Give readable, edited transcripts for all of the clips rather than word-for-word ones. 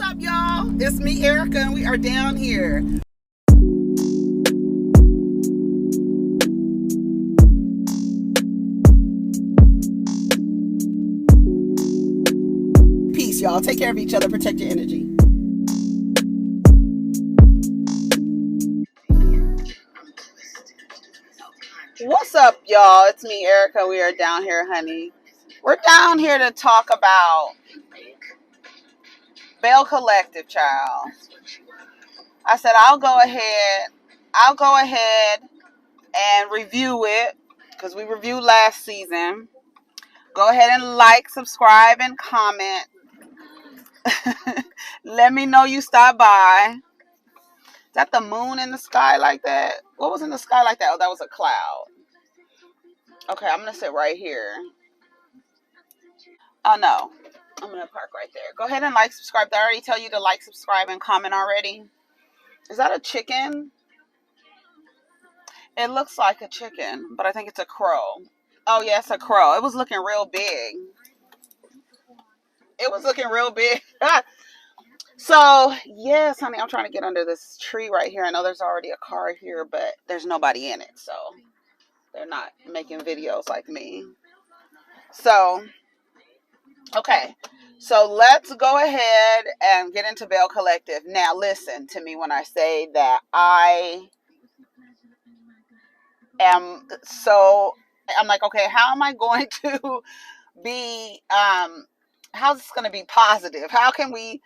up, y'all? It's me, Erica, and we are down here. Peace, y'all. Take care of each other. Protect your energy. What's up, y'all? It's me, Erica. We are down here, honey. We're down here to talk about Belle Collective, child. I said I'll go ahead and review it because we reviewed last season. Go ahead and like, subscribe, and comment. Let me know you stopped by. Is that the moon in the sky like that? What was in the sky like that? Oh, that was a cloud. Okay, I'm going to sit right here. Oh, no. I'm going to park right there. Go ahead and like, subscribe. Did I already tell you to like, subscribe, and comment already? Is that a chicken? It looks like a chicken, but I think it's a crow. Oh, yeah, it's a crow. It was looking real big. So, yes, honey, I'm trying to get under this tree right here. I know there's already a car here, but there's nobody in it, so they're not making videos like me. So, okay. So, let's go ahead and get into Belle Collective. Now, listen to me when I say that I'm like, okay, how am I going to be, how's this going to be positive? How can we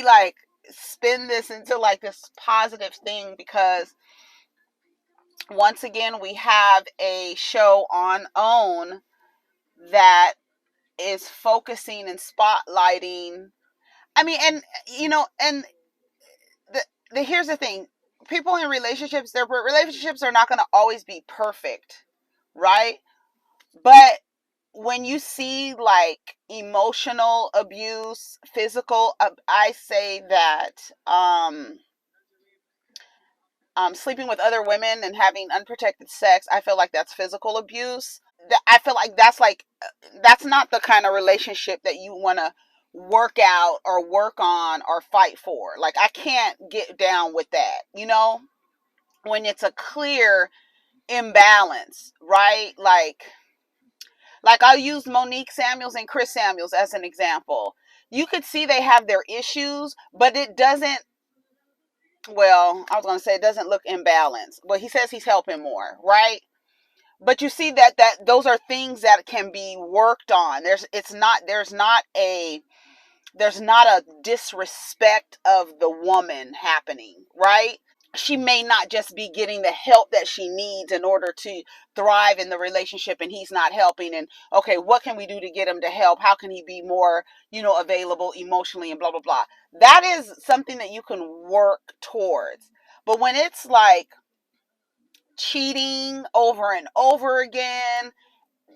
like spin this into like this positive thing? Because once again, we have a show on OWN that is focusing and spotlighting. I mean, and and here's the thing: people in relationships, their relationships are not going to always be perfect, right? But when you see like emotional abuse, physical, I say that sleeping with other women and having unprotected sex, I feel like that's physical abuse. I feel like that's not the kind of relationship that you want to work out or work on or fight for. Like, I can't get down with that, when it's a clear imbalance, right? Like I'll use Monique Samuels and Chris Samuels as an example. You could see they have their issues, but it doesn't, well, I was going to say it doesn't look imbalanced. But he says he's helping more, right? But you see that those are things that can be worked on. There's not a disrespect of the woman happening, right? She may not just be getting the help that she needs in order to thrive in the relationship, and he's not helping. And okay, what can we do to get him to help? How can he be more, available emotionally, and blah, blah, blah. That is something that you can work towards. But when it's like cheating over and over again,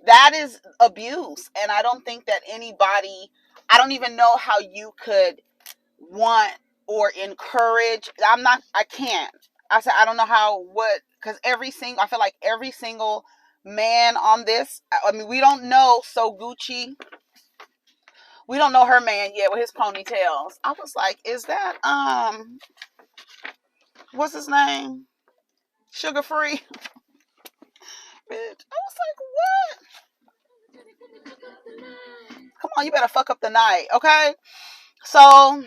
that is abuse. And I don't think that I don't even know how you could want or encourage. I can't. I said, I don't know because I feel like every single man on this, I mean, we don't know SoGucci. We don't know her man yet with his ponytails. I was like, is that, what's his name? Sugar Free? Bitch. I was like, what? Come on, you better fuck up the night, okay? So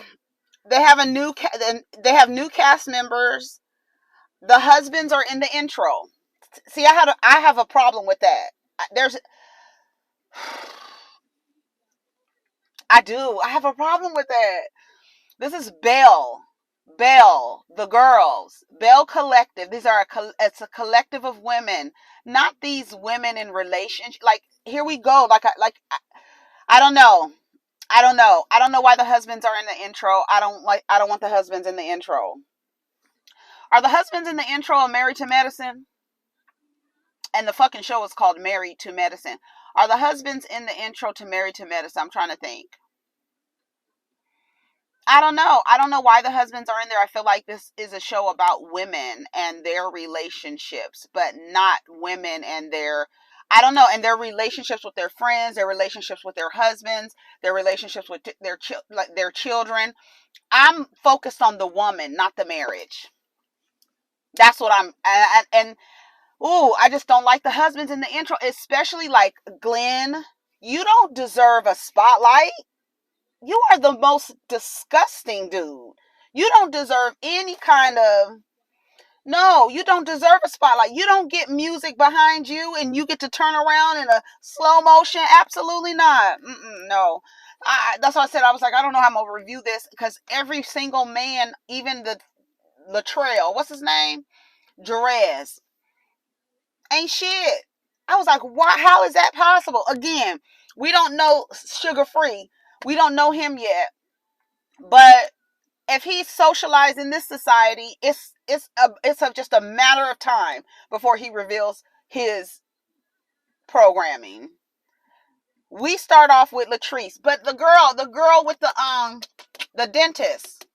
they have new cast members. The husbands are in the intro. See, I have a problem with that. I have a problem with that. This is Belle, the girls, Belle Collective. It's a collective of women, not these women in relationship. Like, here we go. I don't know. I don't know why the husbands are in the intro. I don't want the husbands in the intro. Are the husbands in the intro of Married to Medicine? And the fucking show is called Married to Medicine. Are the husbands in the intro to Married to Medicine? I'm trying to think. I don't know. I don't know why the husbands are in there. I feel like this is a show about women and their relationships, but not women and their, I don't know. And their relationships with their friends, their relationships with their husbands, their relationships with their children. I'm focused on the woman, not the marriage. That's what I'm, and ooh, I just don't like the husbands in the intro, especially like Glenn. You don't deserve a spotlight. You are the most disgusting dude. You don't deserve any kind of, no, you don't deserve a spotlight. You don't get music behind you and you get to turn around in a slow motion. Absolutely not. No. That's why I said, I was like, I don't know how I'm going to review this, because every single man, even the Latrell, what's his name? Jerez, ain't shit. I was like, why? How is that possible? Again, we don't know Sugar Free. We don't know him yet. But if he's socialized in this society, it's just a matter of time before he reveals his programming. We start off with Latrice, but the girl with the dentist,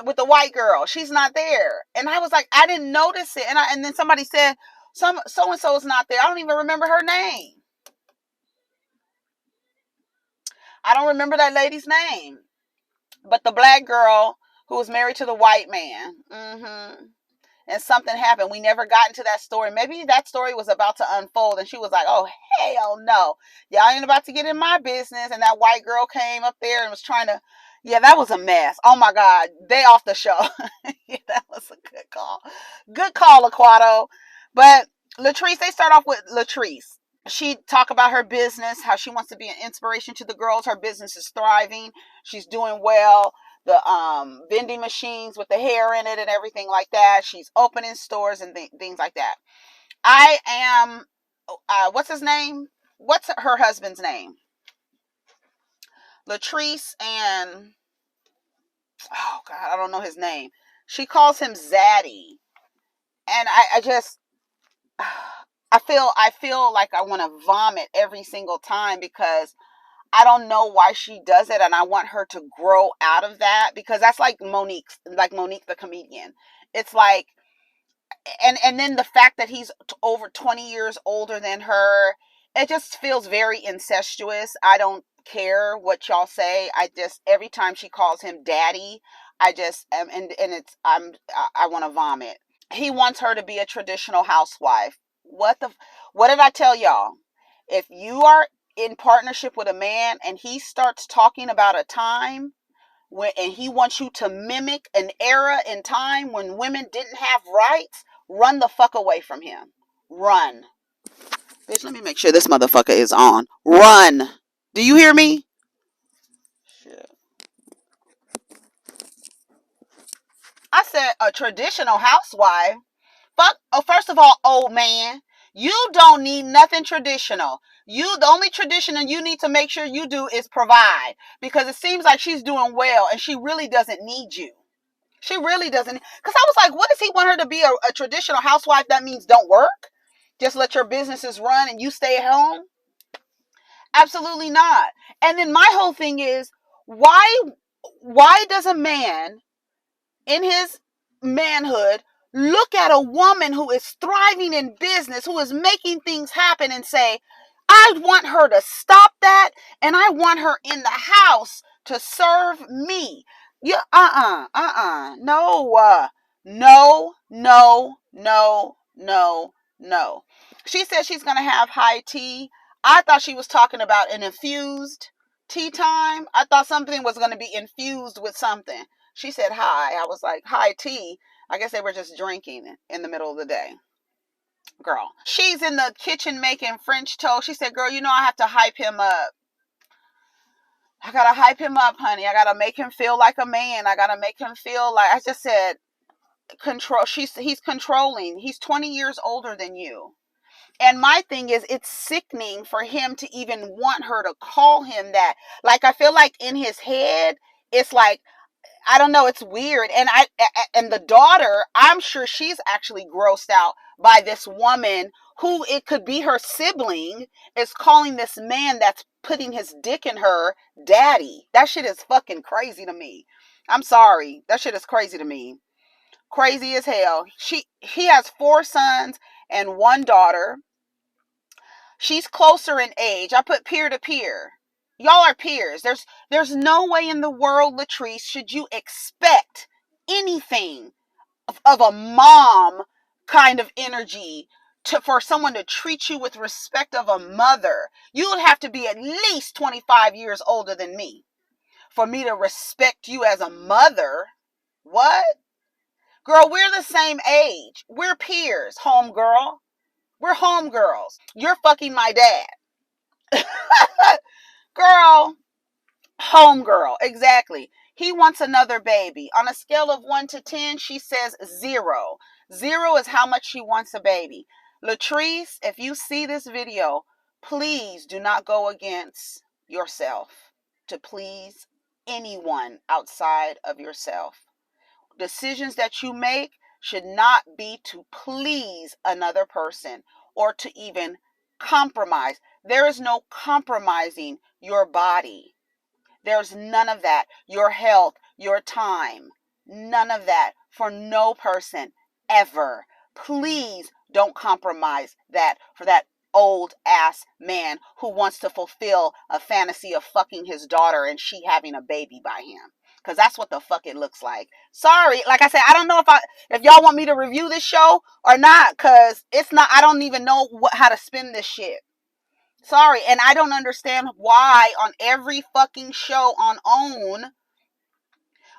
with the white girl, she's not there. And I was like, I didn't notice it. And then somebody said, so and so is not there. I don't even remember her name. I don't remember that lady's name. But the black girl who was married to the white man. And something happened. We never got into that story. Maybe that story was about to unfold and she was like, oh, hell no. Y'all ain't about to get in my business. And that white girl came up there and was trying to, yeah, that was a mess. Oh my God. They off the show. Yeah, that was a good call. Good call, Aquato. But Latrice, they start off with Latrice. She talk about her business, how she wants to be an inspiration to the girls. Her business is thriving. She's doing well. The vending machines with the hair in it and everything like that. She's opening stores and things like that. I am, what's his name? What's her husband's name? Latrice and, oh God, I don't know his name. She calls him Zaddy. And I just, I feel like I want to vomit every single time, because I don't know why she does it, and I want her to grow out of that, because that's like Monique the comedian. It's like, and then the fact that he's over 20 years older than her, it just feels very incestuous. I don't care what y'all say. I just, every time she calls him daddy, I just am, and it's, I want to vomit. He wants her to be a traditional housewife. What did I tell y'all? If you are in partnership with a man and he starts talking about a time and he wants you to mimic an era in time when women didn't have rights, run the fuck away from him. Run. Bitch, let me make sure this motherfucker is on. Run. Do you hear me? Shit. I said a traditional housewife. Fuck. Oh, first of all, old man, you don't need nothing traditional. The only traditional you need to make sure you do is provide, because it seems like she's doing well and she really doesn't need you. She really doesn't. Because I was like, what does he want her to be, a traditional housewife? That means don't work? Just let your businesses run and you stay at home? Absolutely not. And then my whole thing is, why does a man in his manhood look at a woman who is thriving in business, who is making things happen, and say, I want her to stop that, and I want her in the house to serve me? Yeah, no. She said she's going to have high tea. I thought she was talking about an infused tea time. I thought something was going to be infused with something. She said hi. I was like, high tea? I guess they were just drinking in the middle of the day. Girl, she's in the kitchen making French toast. She said, girl, you know I have to hype him up. I got to hype him up, honey. I got to make him feel like a man. I got to make him feel like, I just said, control. He's controlling. He's 20 years older than you. And my thing is, it's sickening for him to even want her to call him that. Like, I feel like in his head, it's like, I don't know, it's weird. And the daughter, I'm sure she's actually grossed out by this woman who, it could be her sibling, is calling this man that's putting his dick in her daddy. That shit is fucking crazy to me. I'm sorry. That shit is crazy to me. Crazy as hell. He has 4 sons and one daughter. She's closer in age. I put peer to peer. Y'all are peers. There's no way in the world, Latrice, should you expect anything of a mom kind of energy for someone to treat you with respect of a mother. You would have to be at least 25 years older than me for me to respect you as a mother. What? Girl, we're the same age. We're peers, homegirl. We're homegirls. You're fucking my dad. Girl, homegirl, exactly. He wants another baby. On a scale of 1 to 10, she says 0. 0 is how much she wants a baby. Latrice, if you see this video, please do not go against yourself to please anyone outside of yourself. Decisions that you make should not be to please another person or to even compromise. There is no compromising your body. There's none of that. Your health, your time, none of that for no person ever. Please don't compromise that for that old ass man who wants to fulfill a fantasy of fucking his daughter and she having a baby by him. Because that's what the fuck it looks like. Sorry, like I said, I don't know if y'all want me to review this show or not, because it's not, I don't even know how to spin this shit. Sorry, and I don't understand why on every fucking show on OWN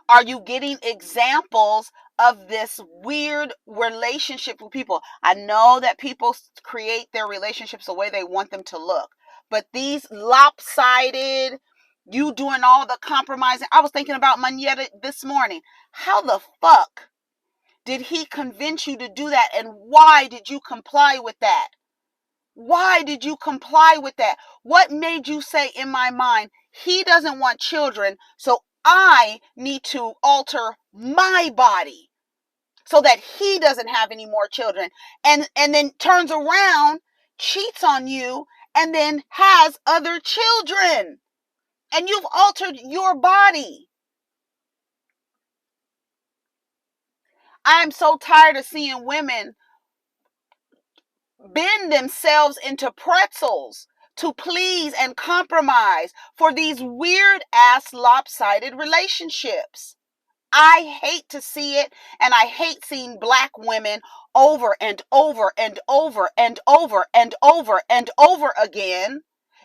are you getting examples of this weird relationship with people. I know that people create their relationships the way they want them to look, but these lopsided, you doing all the compromising. I was thinking about Manetta this morning. How the fuck did he convince you to do that, and why did you comply with that? Why did you comply with that? What made you say in my mind, he doesn't want children, so I need to alter my body so that he doesn't have any more children, and then turns around, cheats on you, and then has other children, and you've altered your body. I am so tired of seeing women bend themselves into pretzels to please and compromise for these weird ass lopsided relationships. I hate to see it, and I hate seeing black women over and over and over and over and over and over again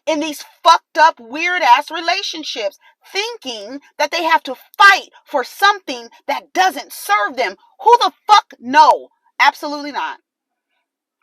in these fucked up weird ass relationships, thinking that they have to fight for something that doesn't serve them. Who the fuck? No, absolutely not.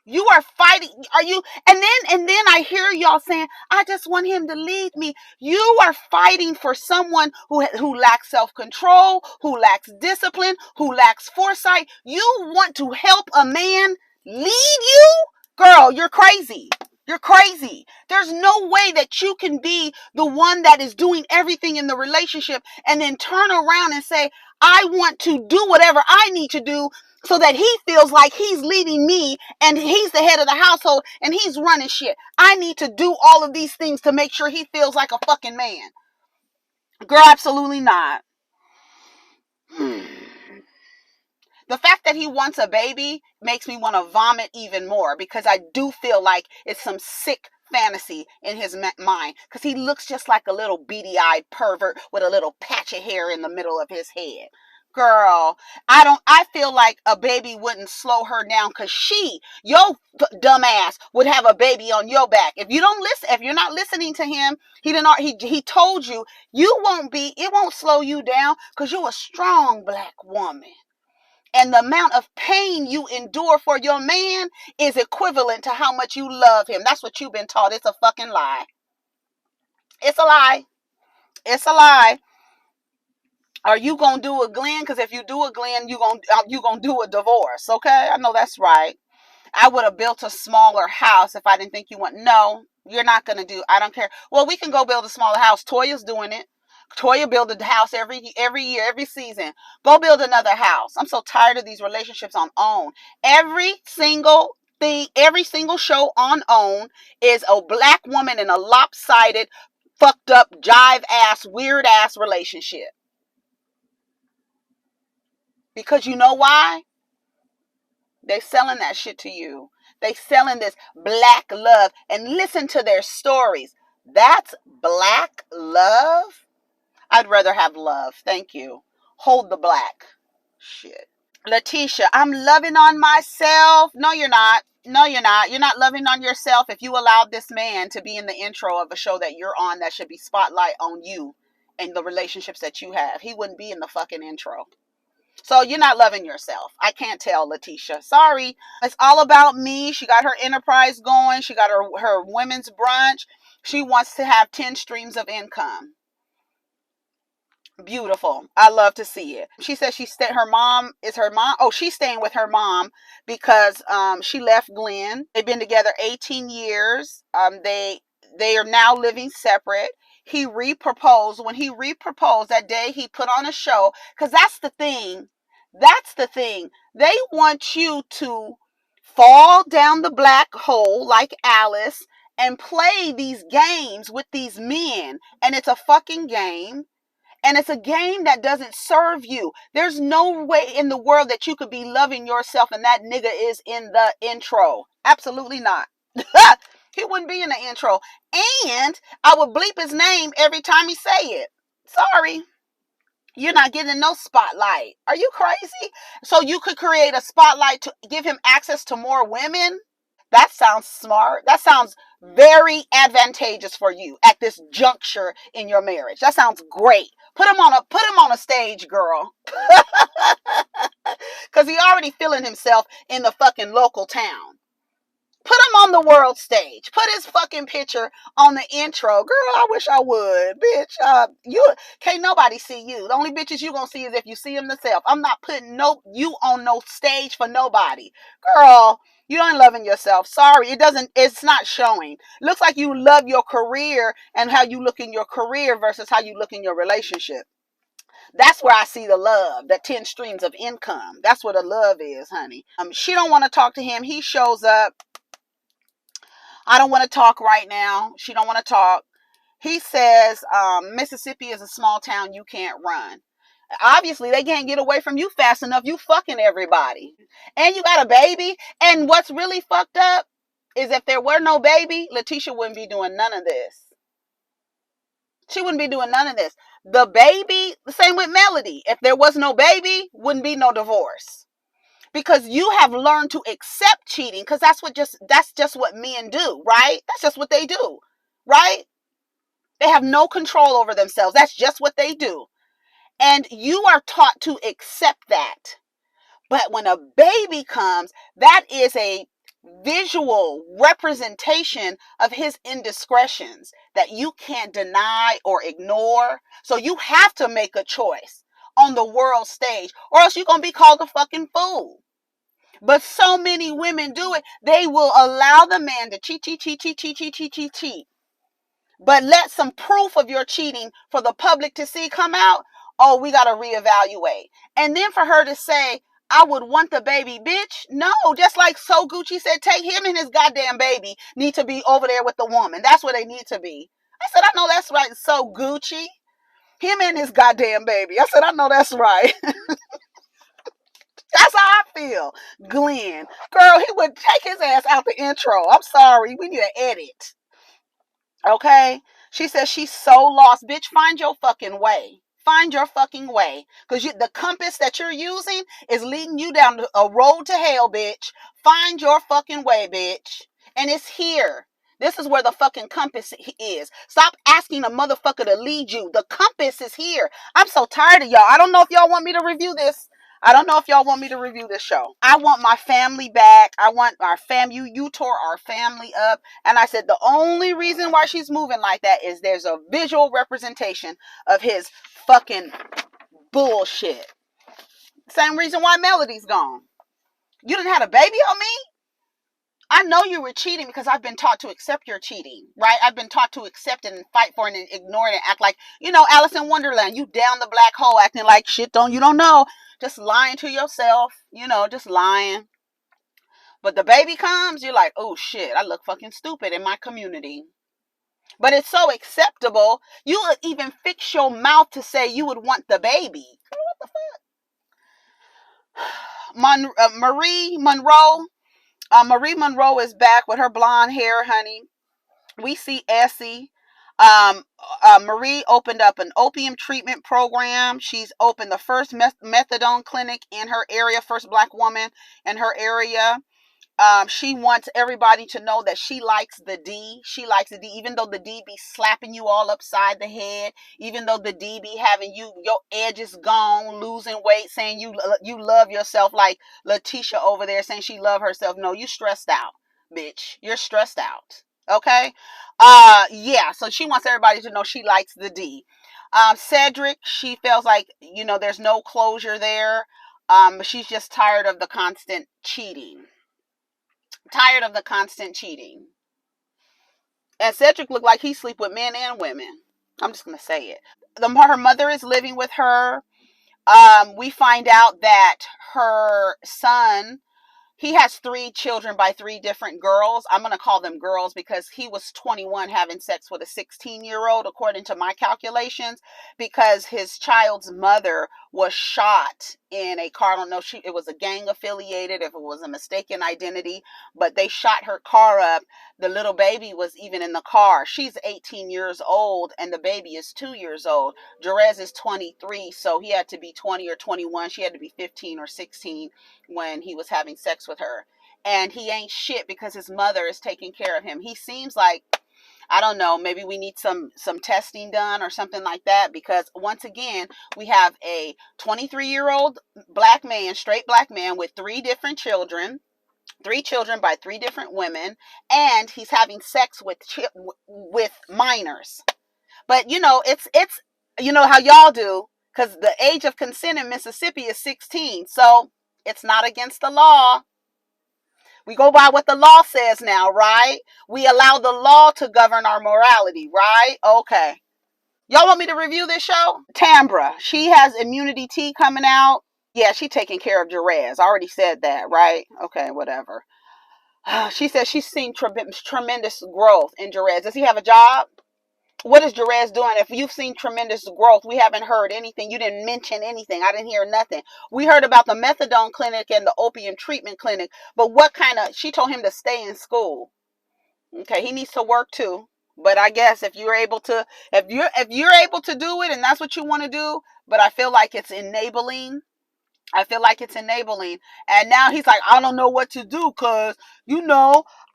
You are fighting. Are you? And then I hear y'all saying, I just want him to lead me. You are fighting for someone who lacks self-control, who lacks discipline, who lacks foresight. You want to help a man lead you? Girl, you're crazy. You're crazy. There's no way that you can be the one that is doing everything in the relationship and then turn around and say, I want to do whatever I need to do so that he feels like he's leading me and he's the head of the household and he's running shit. I need to do all of these things to make sure he feels like a fucking man. Girl, absolutely not. The fact that he wants a baby makes me want to vomit even more, because I do feel like it's some sick fantasy in his mind, because he looks just like a little beady-eyed pervert with a little patch of hair in the middle of his head. Girl, I feel like a baby wouldn't slow her down, because your dumb ass would have a baby on your back. If you don't listen, if you're not listening to him, he told you, it won't slow you down, because you're a strong black woman. And the amount of pain you endure for your man is equivalent to how much you love him. That's what you've been taught. It's a fucking lie. It's a lie. It's a lie. Are you going to do a Glenn? Because if you do a Glenn, you're going to do a divorce. Okay? I know that's right. I would have built a smaller house if I didn't think you want. No, you're not going to do. I don't care. Well, we can go build a smaller house. Toya's doing it. Toya build a house every year, every season. Go build another house. I'm so tired of these relationships on OWN. Every single thing, every single show on OWN is a black woman in a lopsided, fucked up, jive ass, weird ass relationship. Because you know why? They're selling that shit to you. They selling this black love, and listen to their stories. That's black love? I'd rather have love. Thank you. Hold the black. Shit. Lateshia, I'm loving on myself. No, you're not. No, you're not. You're not loving on yourself if you allowed this man to be in the intro of a show that you're on that should be spotlight on you and the relationships that you have. He wouldn't be in the fucking intro. So you're not loving yourself. I can't tell, Lateshia. Sorry. It's all about me. She got her enterprise going. She got her women's brunch. She wants to have 10 streams of income. Beautiful. I love to see it. She says she's she's staying with her mom because she left Glenn. They've been together 18 years. They are now living separate. He reproposed. When he reproposed that day, he put on a show, because that's the thing. That's the thing. They want you to fall down the black hole like Alice and play these games with these men, and it's a fucking game. And it's a game that doesn't serve you. There's no way in the world that you could be loving yourself and that nigga is in the intro. Absolutely not. He wouldn't be in the intro. And I would bleep his name every time he say it. Sorry. You're not getting no spotlight. Are you crazy? So you could create a spotlight to give him access to more women? That sounds smart. That sounds very advantageous for you at this juncture in your marriage. That sounds great. Put him on a stage, girl. Because he already feeling himself in the fucking local town. Put him on the world stage. Put his fucking picture on the intro. Girl, I wish I would. Bitch, you can't nobody see you. The only bitches you gonna see is if you see them themselves. I'm not putting you on no stage for nobody. Girl, you ain't loving yourself. Sorry, it's not showing. Looks like you love your career and how you look in your career versus how you look in your relationship. That's where I see the love, the 10 streams of income. That's what the love is, honey. She don't want to talk to him. He shows up. I don't want to talk right now. She don't want to talk. He says, Mississippi is a small town you can't run. Obviously, they can't get away from you fast enough. You fucking everybody. And you got a baby. And what's really fucked up is if there were no baby, Lateshia wouldn't be doing none of this. She wouldn't be doing none of this. The baby, the same with Melody. If there was no baby, wouldn't be no divorce. Because you have learned to accept cheating, because that's just what men do, right? That's just what they do, right? They have no control over themselves. That's just what they do. And you are taught to accept that. But when a baby comes, that is a visual representation of his indiscretions that you can't deny or ignore. So you have to make a choice on the world stage, or else you're going to be called a fucking fool. But so many women do it. They will allow the man to cheat. But let some proof of your cheating for the public to see come out. Oh, we got to reevaluate. And then for her to say, I would want the baby, bitch. No, just like SoGucci said, take him and his goddamn baby need to be over there with the woman. That's where they need to be. I said, I know that's right, SoGucci. Him and his goddamn baby. I said, I know that's right. That's how I feel. Glenn. Girl, he would take his ass out the intro. I'm sorry. We need an edit. Okay? She says she's so lost. Bitch, find your fucking way. Find your fucking way. Because the compass that you're using is leading you down a road to hell, bitch. Find your fucking way, bitch. And it's here. This is where the fucking compass is. Stop asking a motherfucker to lead you. The compass is here. I'm so tired of y'all. I don't know if y'all want me to review this. I don't know if y'all want me to review this show. I want my family back. I want our family. You tore our family up. And I said the only reason why she's moving like that is there's a visual representation of his fucking bullshit. Same reason why Melody's gone. You didn't have a baby on me? I know you were cheating because I've been taught to accept your cheating, right? I've been taught to accept it and fight for it and ignore it and act like, Alice in Wonderland, you down the black hole acting like shit you don't know. Just lying to yourself, just lying. But the baby comes, you're like, oh shit, I look fucking stupid in my community. But it's so acceptable, you would even fix your mouth to say you would want the baby. What the fuck? Marie Monroe, Marie Monroe is back with her blonde hair, honey. We see Essie. Marie opened up an opium treatment program. She's opened the first methadone clinic in her area, first black woman in her area. She wants everybody to know that she likes the D. She likes the D, even though the D be slapping you all upside the head, even though the D be having your edges gone, losing weight, saying you love yourself, like Lateshia over there saying she love herself. No, you stressed out, bitch. You're stressed out. Okay? Yeah, so she wants everybody to know she likes the D. Cedric, she feels like, there's no closure there. She's just tired of the constant cheating. Tired of the constant cheating. And Cedric looked like he sleep with men and women. I'm just going to say it. Her mother is living with her. We find out that her son, he has 3 children by 3 different girls. I'm going to call them girls because he was 21 having sex with a 16-year-old, according to my calculations, because his child's mother was shot in a car. I don't know if it was a gang affiliated, if it was a mistaken identity, but they shot her car up. The little baby was even in the car. She's 18 years old and the baby is 2 years old. Jerez is 23, so he had to be 20 or 21. She had to be 15 or 16 when he was having sex with her. And he ain't shit because his mother is taking care of him. He seems like, I don't know, maybe we need some testing done or something like that, because once again, we have a 23-year-old black man, straight black man with 3 different children. 3 children by 3 different women, and he's having sex with minors. But it's how y'all do, because the age of consent in Mississippi is 16, so it's not against the law. We go by what the law says now, right? We allow the law to govern our morality, right? Okay. Y'all want me to review this show? Tambra, she has immunity tea coming out. Yeah, she taking care of Jerez. I already said that, right? Okay, whatever. She says she's seen tremendous growth in Jerez. Does he have a job? What is Jerez doing? If you've seen tremendous growth, we haven't heard anything. You didn't mention anything. I didn't hear nothing. We heard about the methadone clinic and the opium treatment clinic, but she told him to stay in school. Okay, he needs to work too. But I guess if you're able to do it and that's what you want to do, but I feel like it's enabling. And now he's like, I don't know what to do because,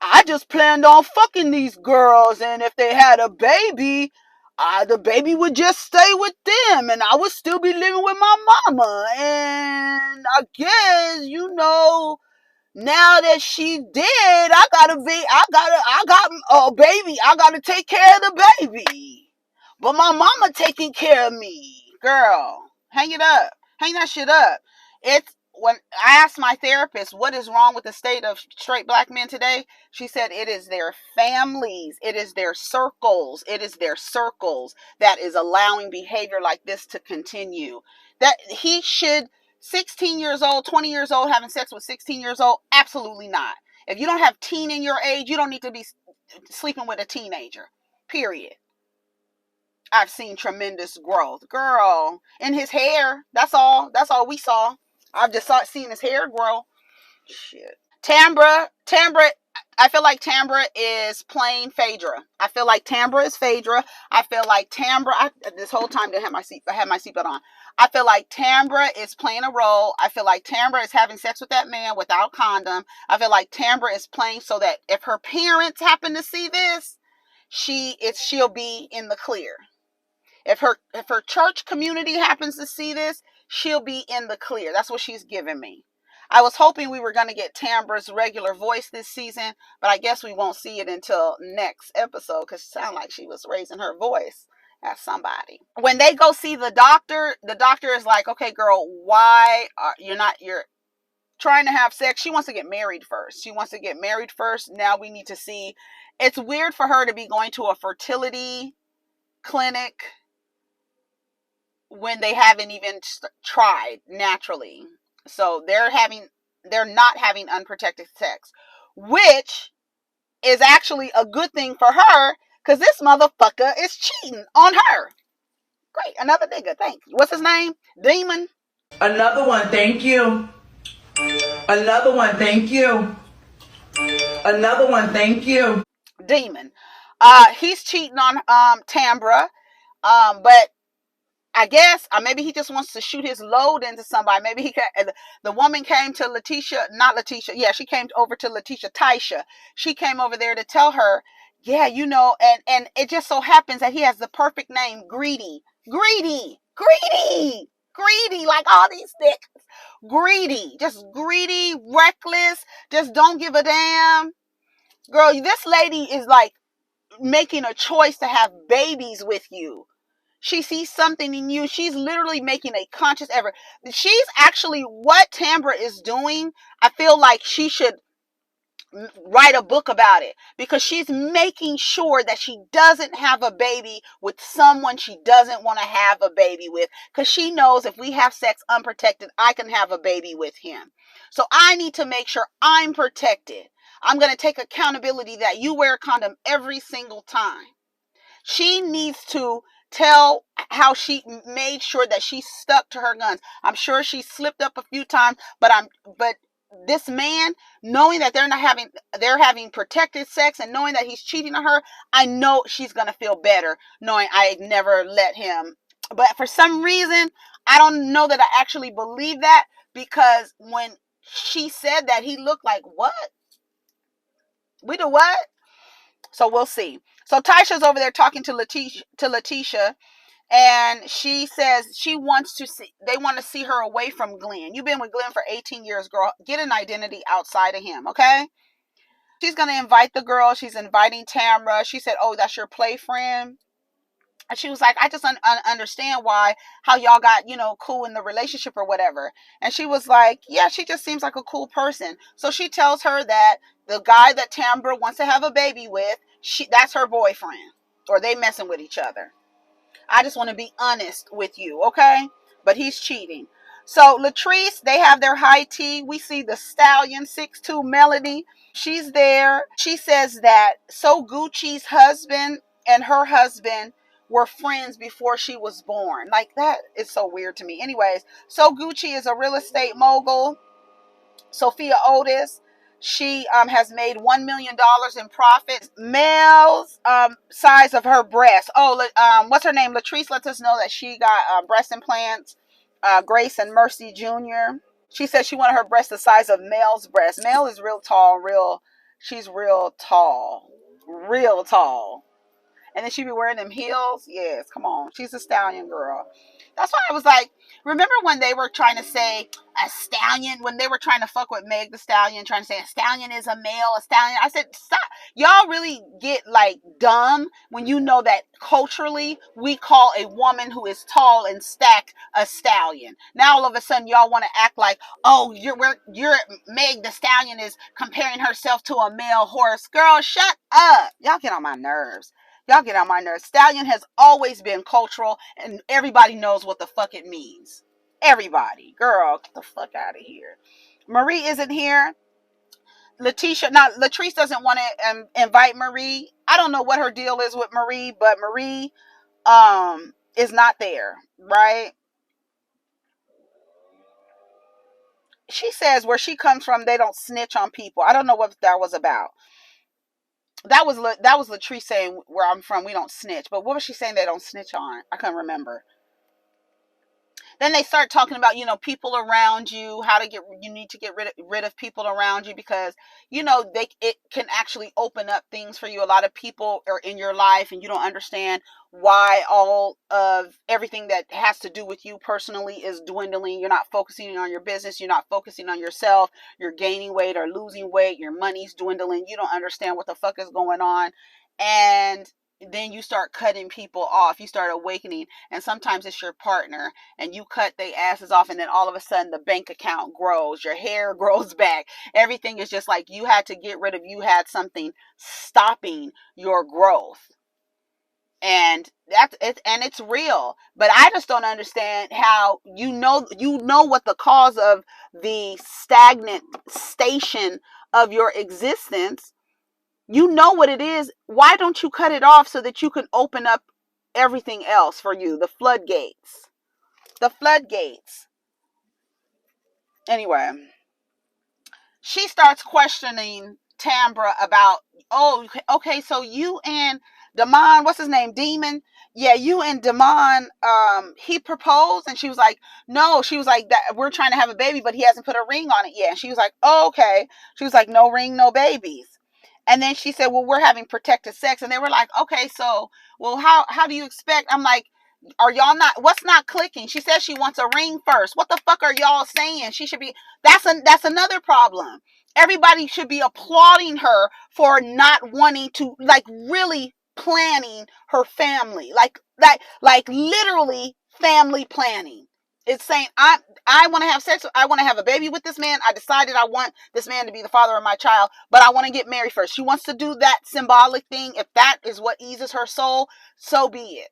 I just planned on fucking these girls. And if they had a baby, the baby would just stay with them. And I would still be living with my mama. And I guess, now that she dead, I got a baby. I got to take care of the baby. But my mama taking care of me. Girl, hang it up. Hang that shit up. It's when I asked my therapist what is wrong with the state of straight black men today, she said it is their families, it is their circles, that is allowing behavior like this to continue. That he should 16 years old, 20 years old, having sex with 16 years old, absolutely not. If you don't have teen in your age, you don't need to be sleeping with a teenager. Period. I've seen tremendous growth. Girl, in his hair. That's all we saw. I've just seen his hair grow. Shit. Tambra, I feel like Tambra is playing Phaedra. I feel like Tambra is Phaedra. I feel like Tambra, this whole time I had my seatbelt on. I feel like Tambra is playing a role. I feel like Tambra is having sex with that man without condom. I feel like Tambra is playing so that if her parents happen to see this, she'll be in the clear. If her church community happens to see this, she'll be in the clear. That's what she's giving me. I was hoping we were going to get Tambra's regular voice this season, but I guess we won't see it until next episode because it sounded like she was raising her voice at somebody. When they go see the doctor is like, okay, girl, why you're trying to have sex? She wants to get married first. Now we need to see. It's weird for her to be going to a fertility clinic when they haven't even tried naturally. So they're not having unprotected sex, which is actually a good thing for her because this motherfucker is cheating on her. Great. Another nigga. Thank you. What's his name? Demon. Another one. Thank you. Another one. Thank you. Another one, thank you. Demon. He's cheating on Tambra. But I guess maybe he just wants to shoot his load into somebody. Maybe the woman came to Lateshia, not Lateshia. Yeah, she came over to Lateshia. She came over there to tell her, yeah, and it just so happens that he has the perfect name, Greedy, Greedy, Greedy, Greedy, like all these things. Greedy, just greedy, reckless, just don't give a damn. Girl, this lady is like making a choice to have babies with you. She sees something in you. She's literally making a conscious effort. She's actually, what Tambra is doing, I feel like she should write a book about it, because she's making sure that she doesn't have a baby with someone she doesn't want to have a baby with, because she knows if we have sex unprotected, I can have a baby with him. So I need to make sure I'm protected. I'm going to take accountability that you wear a condom every single time. She needs to tell how she made sure that she stuck to her guns. I'm sure she slipped up a few times, but this man, knowing that they're having protected sex and knowing that he's cheating on her, I know she's gonna feel better knowing I never let him. But for some reason, I don't know that I actually believe that, because when she said that, he looked like, what? We do what? So we'll see. So Tasha's over there talking to Lateshia, and she says they want to see her away from Glenn. You've been with Glenn for 18 years, girl. Get an identity outside of him, okay? She's going to invite the girl. She's inviting Tambra. She said, oh, that's your play friend. And she was like, I just understand how y'all got, cool in the relationship or whatever. And she was like, yeah, she just seems like a cool person. So she tells her that the guy that Tambra wants to have a baby with, that's her boyfriend, or they messing with each other. I just want to be honest with you, okay? But he's cheating. So Latrice, they have their high tea. We see the stallion, 6'2" Melody. She's there. She says that SoGucci's husband and her husband were friends before she was born. Like, that is so weird to me. Anyways, SoGucci is a real estate mogul. Sophia Otis, she has made $1 million in profit. Mel's size of her breast. Oh, what's her name? Latrice lets us know that she got breast implants. Grace and Mercy Jr. She said she wanted her breast the size of Mel's breast. Mel is real tall, she's real tall. Real tall. And then she be wearing them heels. Yes, come on. She's a stallion girl. That's why I was like, remember when they were trying to say a stallion, when they were trying to fuck with Meg the Stallion, trying to say a stallion is a male, a stallion. I said, stop. Y'all really get like dumb when you know that culturally we call a woman who is tall and stacked a stallion. Now all of a sudden y'all want to act like, oh, you're Meg the Stallion is comparing herself to a male horse. Girl, shut up. Y'all get on my nerves. Y'all get on my nerves. Stallion has always been cultural, and everybody knows what the fuck it means. Everybody. Girl, get the fuck out of here. Marie isn't here. Latrice doesn't want to invite Marie. I don't know what her deal is with Marie, but Marie is not there, right? She says where she comes from, they don't snitch on people. I don't know what that was about. That was Latrice saying where I'm from, we don't snitch. But what was she saying they don't snitch on? I can't remember. Then they start talking about, people around you, you need to get rid of people around you, because, it can actually open up things for you. A lot of people are in your life and you don't understand why all of everything that has to do with you personally is dwindling. You're not focusing on your business. You're not focusing on yourself. You're gaining weight or losing weight. Your money's dwindling. You don't understand what the fuck is going on. And then you start cutting people off. You start awakening, and sometimes it's your partner, and you cut their asses off, and then all of a sudden the bank account grows, your hair grows back. Everything is just like you had to get rid of. You had something stopping your growth, and it's real. But I just don't understand how you know what the cause of the stagnant station of your existence. You know what it is. Why don't you cut it off so that you can open up everything else for you? The floodgates. The floodgates. Anyway, she starts questioning Tambra about, oh, okay, so you and Damon, what's his name, Demon? Yeah, you and Damon, he proposed, and she was like, no, she was like, that we're trying to have a baby, but he hasn't put a ring on it yet. And she was like, oh, okay. She was like, no ring, no babies. And then she said, well, we're having protected sex. And they were like, okay, so, well, how do you expect? I'm like, are y'all not, what's not clicking? She says she wants a ring first. What the fuck are y'all saying? She should be, that's another problem. Everybody should be applauding her for not wanting to, like, really planning her family. Like literally family planning. It's saying, I want to have sex. I want to have a baby with this man. I decided I want this man to be the father of my child, but I want to get married first. She wants to do that symbolic thing. If that is what eases her soul, so be it.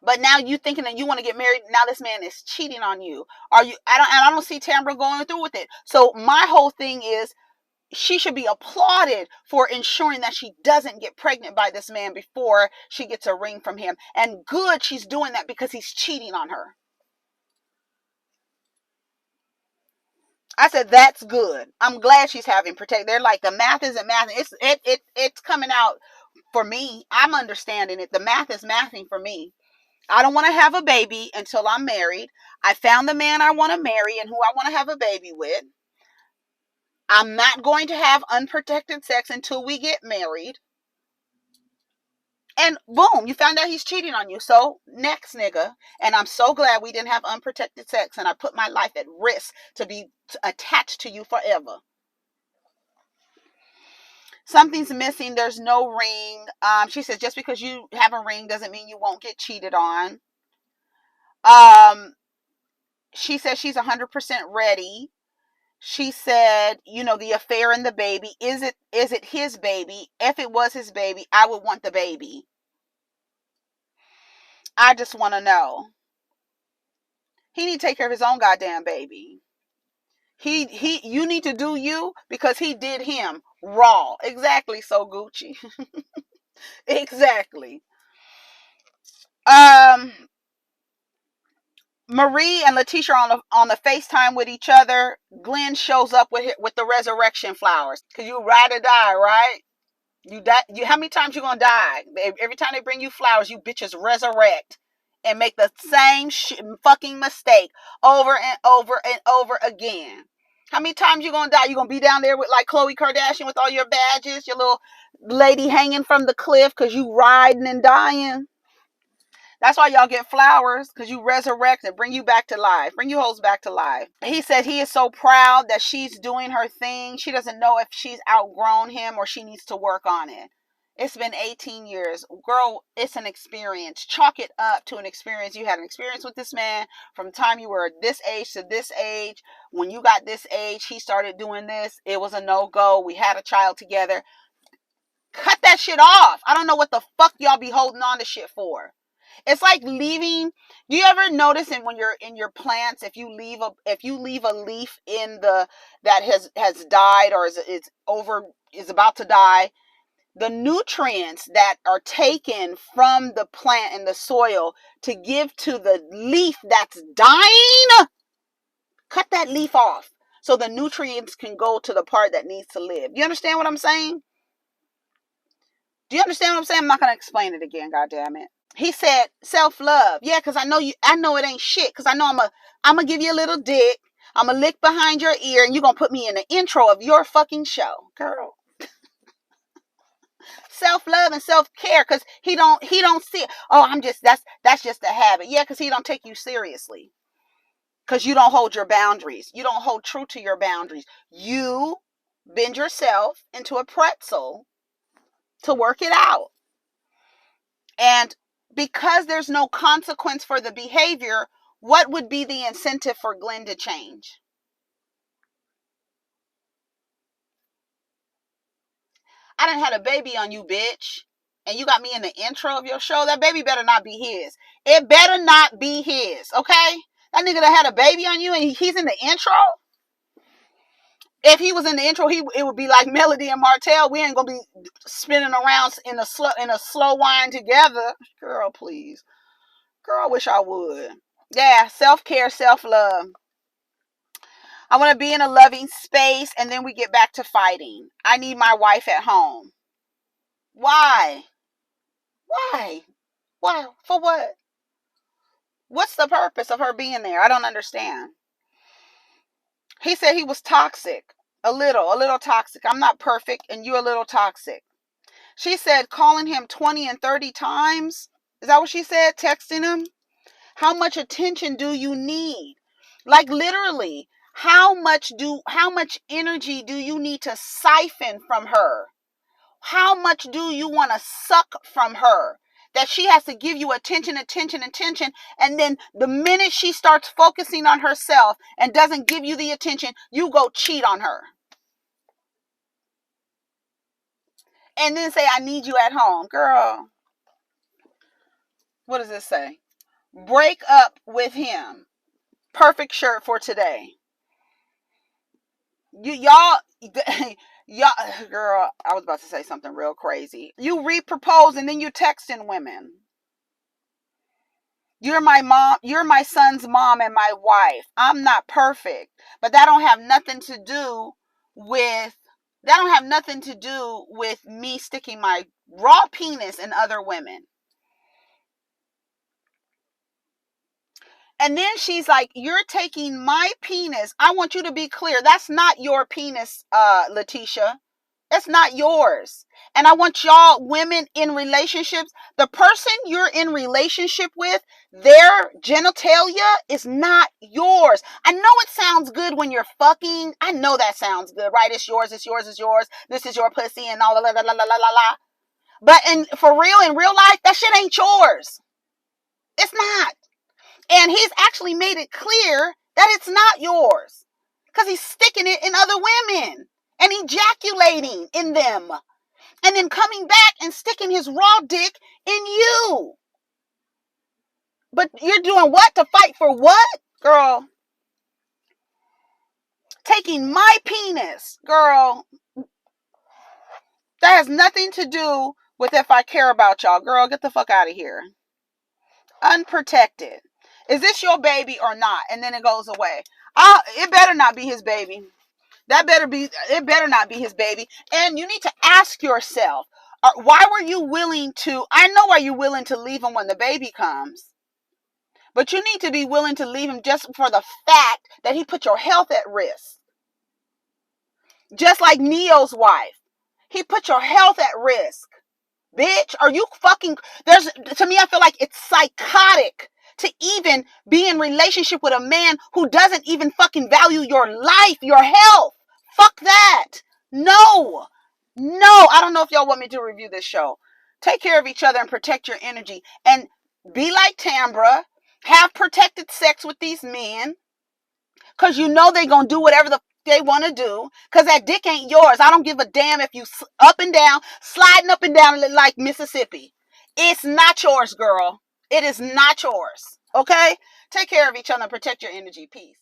But now you thinking that you want to get married. Now this man is cheating on you. Are you? I don't see Tambra going through with it. So my whole thing is, she should be applauded for ensuring that she doesn't get pregnant by this man before she gets a ring from him. And good, she's doing that because he's cheating on her. I said, that's good. I'm glad she's having protect. They're like, the math isn't mathing. It's coming out for me. I'm understanding it. The math is mathing for me. I don't want to have a baby until I'm married. I found the man I want to marry and who I want to have a baby with. I'm not going to have unprotected sex until we get married. And boom, you found out he's cheating on you. So next, nigga. And I'm so glad we didn't have unprotected sex, and I put my life at risk to be attached to you forever. Something's missing. There's no ring. She says, just because you have a ring doesn't mean you won't get cheated on. She says she's 100% ready. She said, you know, the affair and the baby, is it his baby? If it was his baby, I would want the baby. I just want to know. He need to take care of his own goddamn baby. You need to do you, because he did him raw. Exactly, SoGucci. Exactly. Marie and Lateshia are on the FaceTime with each other. Glenn shows up with the resurrection flowers. Cause you ride or die, right? You die. How many times you gonna die? Every time they bring you flowers, you bitches resurrect and make the same fucking mistake over and over and over again. How many times you gonna die? You gonna be down there with like Khloe Kardashian with all your badges, your little lady hanging from the cliff because you riding and dying. That's why y'all get flowers, because you resurrect and bring you back to life. Bring you hoes back to life. He said he is so proud that she's doing her thing. She doesn't know if she's outgrown him or she needs to work on it. It's been 18 years. Girl, it's an experience. Chalk it up to an experience. You had an experience with this man from the time you were this age to this age. When you got this age, he started doing this. It was a no-go. We had a child together. Cut that shit off. I don't know what the fuck y'all be holding on to shit for. It's like leaving. Do you ever notice when you're in your plants, if you leave a leaf in that has died or is about to die, the nutrients that are taken from the plant and the soil to give to the leaf that's dying, cut that leaf off so the nutrients can go to the part that needs to live. You understand what I'm saying? Do you understand what I'm saying? I'm not going to explain it again, goddammit. He said self-love. Yeah, because I know it ain't shit. Because I know I'm going to give you a little dick. I'm going to lick behind your ear. And you're going to put me in the intro of your fucking show. Girl. Self-love and self-care. Because he don't see it. Oh, that's just a habit. Yeah, because he don't take you seriously. Because you don't hold your boundaries. You don't hold true to your boundaries. You bend yourself into a pretzel to work it out. And because there's no consequence for the behavior, what would be the incentive for Glenn to change? I done had a baby on you, bitch. And you got me in the intro of your show. That baby better not be his. It better not be his, okay? That nigga that had a baby on you and he's in the intro? If he was in the intro, it would be like Melody and Martell. We ain't gonna be spinning around in a slow wind together. Girl, please. Girl, I wish I would. Yeah, self-care, self-love. I want to be in a loving space, and then we get back to fighting. I need my wife at home. Why? Why? Why? For what? What's the purpose of her being there? I don't understand. He said he was toxic. A little toxic. I'm not perfect, and you a little toxic. She said calling him 20 and 30 times. Is that what she said? Texting him? How much attention do you need? Like literally, how much energy do you need to siphon from her? How much do you want to suck from her? That she has to give you attention, and then the minute she starts focusing on herself and doesn't give you the attention, you go cheat on her. And then say, I need you at home. Girl, what does this say? Break up with him. Perfect shirt for today. Y'all, girl, I was about to say something real crazy. You re-propose and then you texting women. You're my mom, you're my son's mom and my wife. I'm not perfect, but that don't have nothing to do with me sticking my raw penis in other women. And then she's like, you're taking my penis. I want you to be clear. That's not your penis, Lateshia. It's not yours. And I want y'all women in relationships, the person you're in relationship with, their genitalia is not yours. I know it sounds good when you're fucking. I know that sounds good, right? It's yours, it's yours, it's yours. This is your pussy and all la la la la la la. But in real life, that shit ain't yours. It's not. And he's actually made it clear that it's not yours. Because he's sticking it in other women and ejaculating in them. And then coming back and sticking his raw dick in you. But you're doing what? To fight for what? Girl. Taking my penis. Girl. That has nothing to do with if I care about y'all. Girl, get the fuck out of here. Unprotected. Is this your baby or not? And then it goes away. It better not be his baby. It better not be his baby. And you need to ask yourself, why were you willing to, I know why you're willing to leave him when the baby comes. But you need to be willing to leave him just for the fact that he put your health at risk. Just like Neo's wife. He put your health at risk. Bitch, are you fucking, to me, I feel like it's psychotic to even be in relationship with a man who doesn't even fucking value your life, your health. Fuck that. No, I don't know if y'all want me to review this show. Take care of each other and protect your energy. And be like Tambra. Have protected sex with these men. Because you know they're going to do whatever they want to do. Because that dick ain't yours. I don't give a damn if you up and down, sliding up and down like Mississippi. It's not yours, girl. It is not yours. Okay? Take care of each other and protect your energy. Peace.